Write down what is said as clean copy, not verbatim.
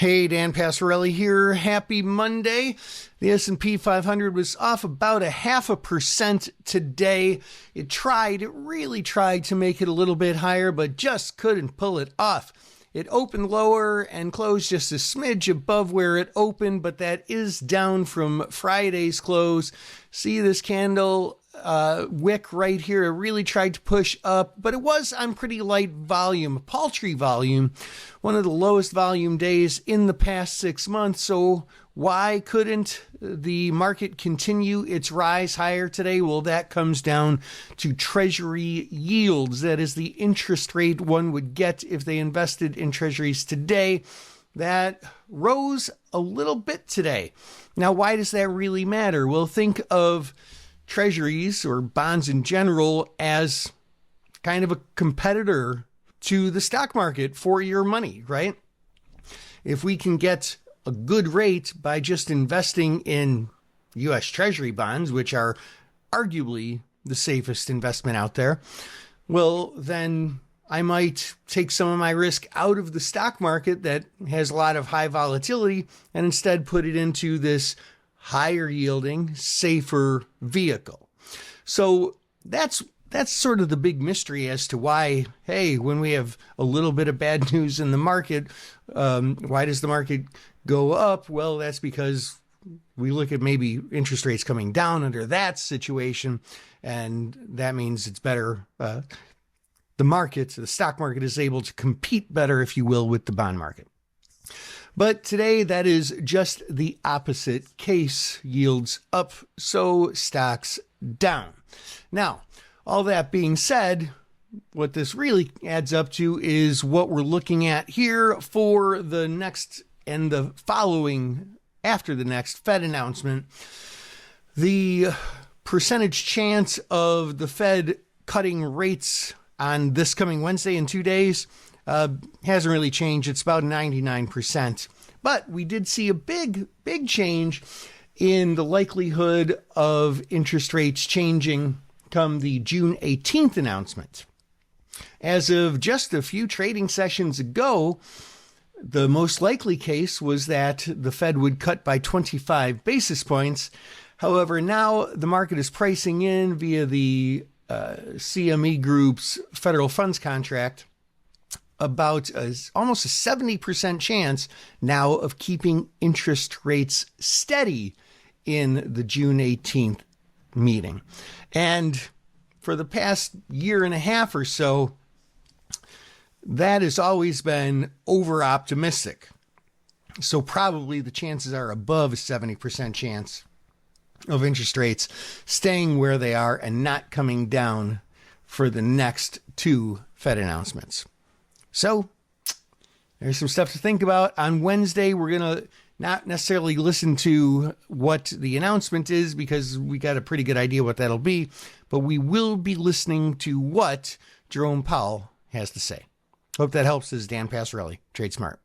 Hey, Dan Passarelli here. Happy Monday. The S&P 500 was off about 0.5% today. It really tried to make it a little bit higher, but just couldn't pull it off. It opened lower and closed just a smidge above where it opened, but that is down from Friday's close. See this candle wick right here? It really tried to push up, but it was on pretty light volume, paltry volume, one of the lowest volume days in the past 6 months. So why couldn't the market continue its rise higher today? Well, that comes down to Treasury yields. That is the interest rate one would get if they invested in Treasuries today. That rose a little bit today. Now, why does that really matter? Well, think of Treasuries or bonds in general as kind of a competitor to the stock market for your money, right? If we can get a good rate by just investing in U.S. Treasury bonds, which are arguably the safest investment out there, well, then I might take some of my risk out of the stock market that has a lot of high volatility and instead put it into this higher yielding, safer vehicle. So that's sort of the big mystery as to why, hey, when we have a little bit of bad news in the market, why does the market go up? Well, that's because we look at maybe interest rates coming down under that situation, and that means it's better. The stock market is able to compete better, if you will, with the bond market. But today, that is just the opposite case. Yields up, so stocks down. Now, all that being said, what this really adds up to is what we're looking at here for the next and the following after the next Fed announcement. The percentage chance of the Fed cutting rates on this coming Wednesday in 2 days hasn't really changed. It's about 99%. But we did see a big change in the likelihood of interest rates changing come the June 18th announcement. As of just a few trading sessions ago, the most likely case was that the Fed would cut by 25 basis points. However, now the market is pricing in via the CME Group's federal funds contract about almost a 70% chance now of keeping interest rates steady in the June 18th meeting. And for the past year and a half or so, that has always been over optimistic. So probably the chances are above a 70% chance of interest rates staying where they are and not coming down for the next two Fed announcements. So there's some stuff to think about. On Wednesday, we're going to not necessarily listen to what the announcement is because we got a pretty good idea what that'll be, but we will be listening to what Jerome Powell has to say. Hope that helps. This is Dan Passarelli, Trade Smart.